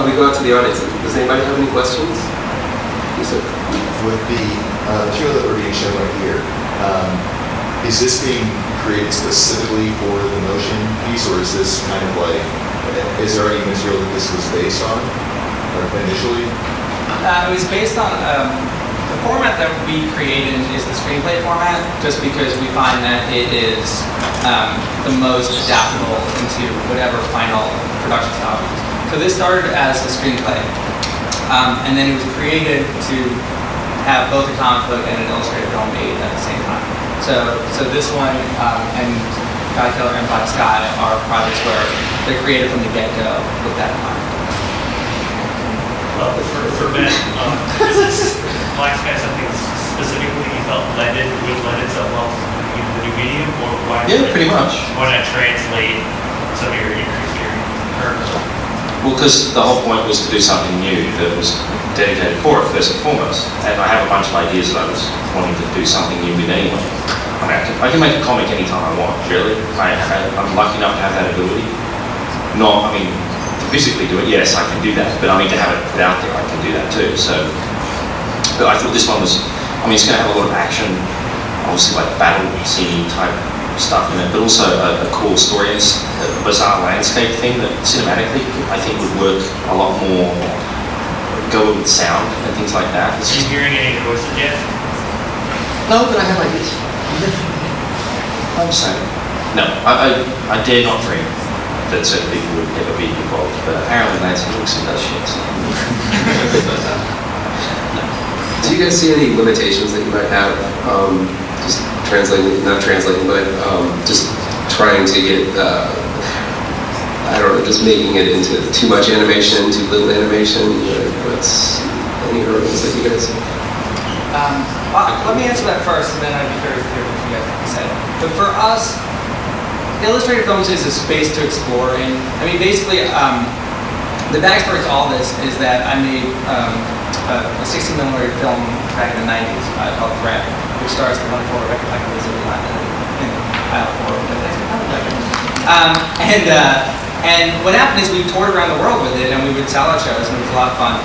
we go out to the audience. Does anybody have any questions? Yes, sir. With the material that we're being shown right here, is this being created specifically for the motion piece, or is this kind of like, is there any material that this was based on initially? It was based on, the format that we created is the screenplay format, just because we find that it is the most adaptable into whatever final production style. So this started as a screenplay, and then it was created to have both a comic book and an illustrated film made at the same time. So this one and Sky Killer and Black Sky are projects where they're created from the get-go with that in mind. For Ben, is this Black Sky something specifically you felt would lend itself well to the new medium, or why? Yeah, pretty much. Why not translate some of your Well, because the whole point was to do something new that was dedicated for it, first and foremost. And I have a bunch of ideas that I was wanting to do something new with anyway. I can make a comic anytime I want, really. I'm lucky enough to have that ability. To physically do it, yes, I can do that. But to have it put out there, I can do that too. But I thought this one was, it's going to have a lot of action, obviously like battle scene type stuff in it, but also a cool story and a bizarre landscape thing that cinematically I think would work a lot more, go with sound and things like that. Are you hearing any of the voices yet? No, but I have ideas. I'm saying. No, I dare not dream that certain people would ever be involved, but apparently Nancy looks and does shit. So. Do you guys see any limitations that you might have, just not translating, but just trying to get, just making it into too much animation, too little animation? What's any hurdles that you guys see? Let me answer that first, and then I'd be very clear what you guys have to say. But for us, illustrated films is a space to explore in. Basically, the backstory to all this is that I made a 16mm film back in the 90s called Threat, which stars the wonderful Rebecca Lizzie in Aisle 4. And what happened is we toured around the world with it, and we would sell at shows, and it was a lot of fun.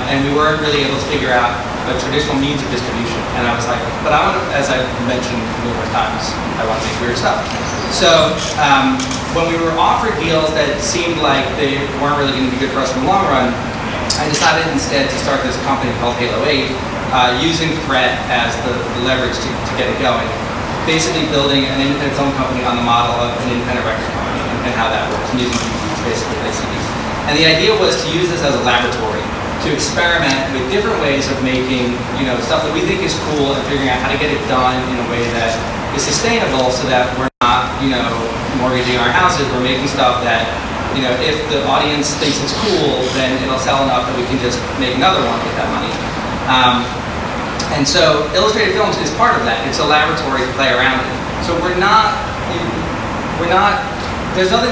And we weren't really able to figure out a traditional means of distribution. And I was like, but I want to, as I've mentioned numerous times, I want to make weird stuff. So when we were offered deals that seemed like they weren't really going to be good for us in the long run, I decided instead to start this company called Halo-8, using Threat as the leverage to get it going. Basically building an independent film company on the model of an independent record company and how that works, and using DVDs basically like CDs. And the idea was to use this as a laboratory to experiment with different ways of making, stuff that we think is cool and figuring out how to get it done in a way that is sustainable so that we're not, mortgaging our houses. We're making stuff that, if the audience thinks it's cool, then it'll sell enough that we can just make another one with that money. And so illustrated films is part of that. It's a laboratory to play around in. So there's nothing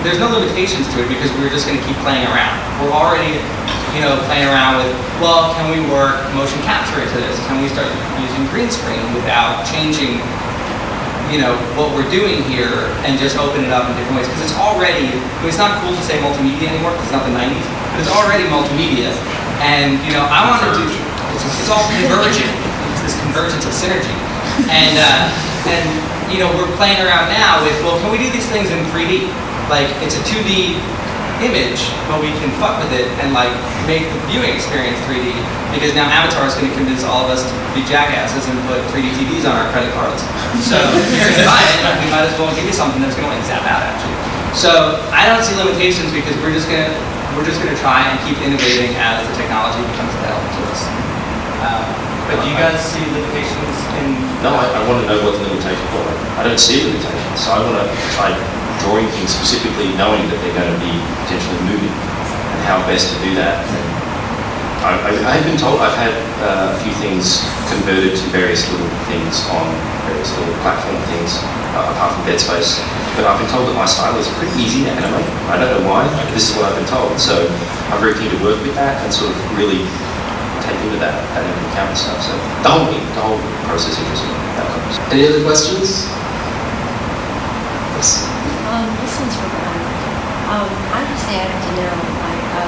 there's no limitations to it because we're just going to keep playing around. We're already, playing around with, well, can we work motion capture into this? Can we start using green screen without changing, what we're doing here and just open it up in different ways? Because it's already, it's not cool to say multimedia anymore because it's not the 90s, but it's already multimedia. And, I want to do, it's all convergent. It's this convergence of synergy. And we're playing around now with, well, can we do these things in 3D? Like, it's a 2D image, but we can fuck with it and make the viewing experience 3D, because now Avatar is going to convince all of us to be jackasses and put 3D TVs on our credit cards. So if you're going to buy it, we might as well give you something that's going to zap out at you. So I don't see limitations because we're just going to try and keep innovating as the technology becomes available to us. But do you guys see limitations in? No, I want to know what the limitations are. I don't see limitations, so I want to try drawing things specifically, knowing that they're going to be potentially moving, and how best to do that. I've been told I've had a few things converted to various little things on various little platform things, apart from Dead Space. But I've been told that my style is pretty easy to animate. I don't know why. This is what I've been told. So I'm very keen to work with that and sort of really take into that into account and stuff. So the whole process interests me. Any other questions? Yes. This one's for Brian. I just added to know,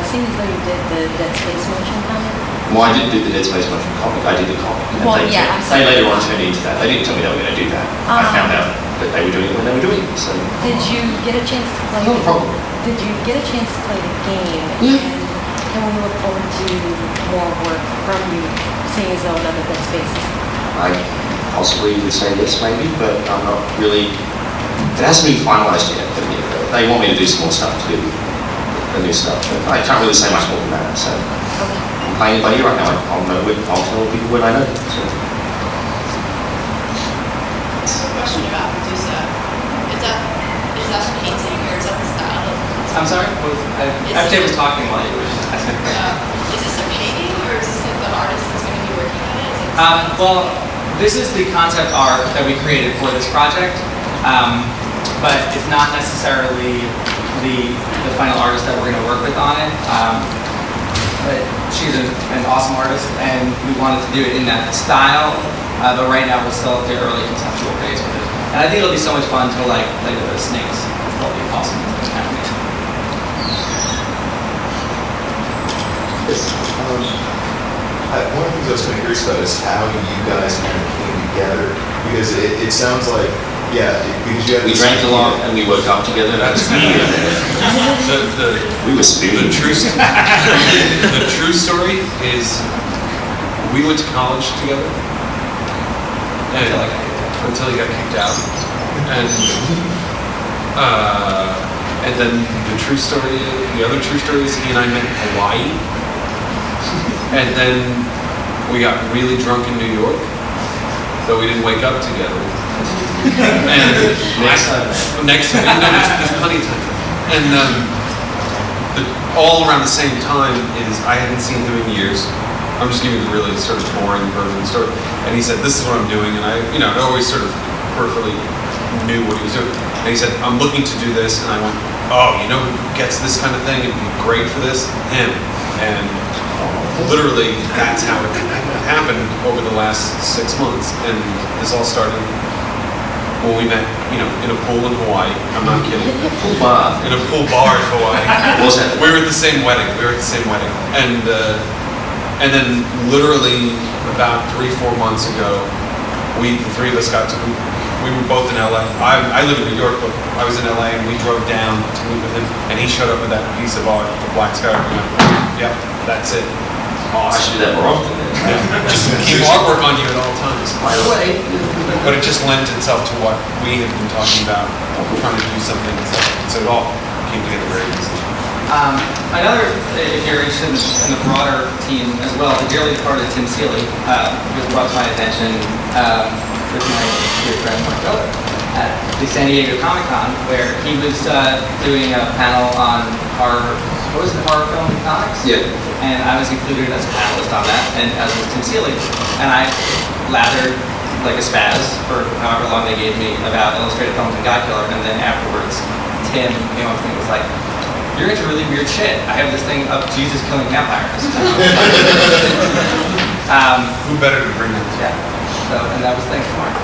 seems as though you did the Dead Space motion comic. Well, I didn't do the Dead Space motion comic, I did the comic. And Well, they, yeah, I'm they sorry. later on turned into that. They didn't tell me they were going to do that. I found out that they were doing it when they were doing it, so. Did you get a chance to play? No problem. Did you get a chance to play the game? Yeah. And can we look forward to more work from you, seeing as though another Dead Space is I possibly would say yes, maybe, but I'm not really. It hasn't been finalised yet. But yeah, they want me to do some more stuff too, the new stuff. But I can't really say much more than that. So I'm playing it by ear right now. I'll know. I'll tell people when I know. So. So a question about Medusa. Is that painting or is that the style of I'm sorry? FJ was talking while you were asking. is this a painting or is this like the artist that's going to be working on it? Is it Well, this is the concept art that we created for this project, but it's not necessarily the final artist that we're going to work with on it. But she's an awesome artist, and we wanted to do it in that style. But right now we're still at the early conceptual phase with it, and I think it'll be so much fun to like play with those snakes. That'll be awesome animation. One of the things I was kind of curious about is how you guys kind of came together, because it sounds like, yeah, because you had We this drank a idea- lot and we woke up together. That's we were spooning. The true story is we went to college together until he got kicked out, and then the other true story is he and I met in Hawaii, and then we got really drunk in New York, though we didn't wake up together. And next time, no, there's plenty of time. And all around the same time is I hadn't seen him in years. I'm just giving the really sort of boring version of the story. And he said, "This is what I'm doing," and I always sort of peripherally knew what he was doing. And he said, "I'm looking to do this," and I went, "Oh, you know who gets this kind of thing and be great for this? Him." And literally, that's how it happened over the last 6 months. And this all started when we met, in a pool in Hawaii. I'm not kidding. Pool bar. In a pool bar in Hawaii. Was it? We were at the same wedding. And then literally about 3-4 months ago, the three of us we were both in LA. I live in New York, but I was in LA and we drove down to meet with him, and he showed up with that piece of art, the Black Sky. We went, "Yep, that's it." Oh, I should do that more often then. Just keep artwork on you at all times. By the way, But it just lent itself to what we had been talking about, trying to do something. So it all came together very easily. Another, if you're interested in the broader team as well, the dearly departed Tim Seeley was brought to my attention with my dear friend Mark Miller at the San Diego Comic Con, where he was doing a panel on horror film and comics? Yeah. And I was included as a panelist on that, and as was Tim Seeley. And I lathered like a spaz for however long they gave me about illustrated films and God Killer, and then afterwards, Tim came up to me and was like, "You're into really weird shit. I have this thing of Jesus killing vampires." Who better to bring it to? Yeah. So, and that was thanks to Mark.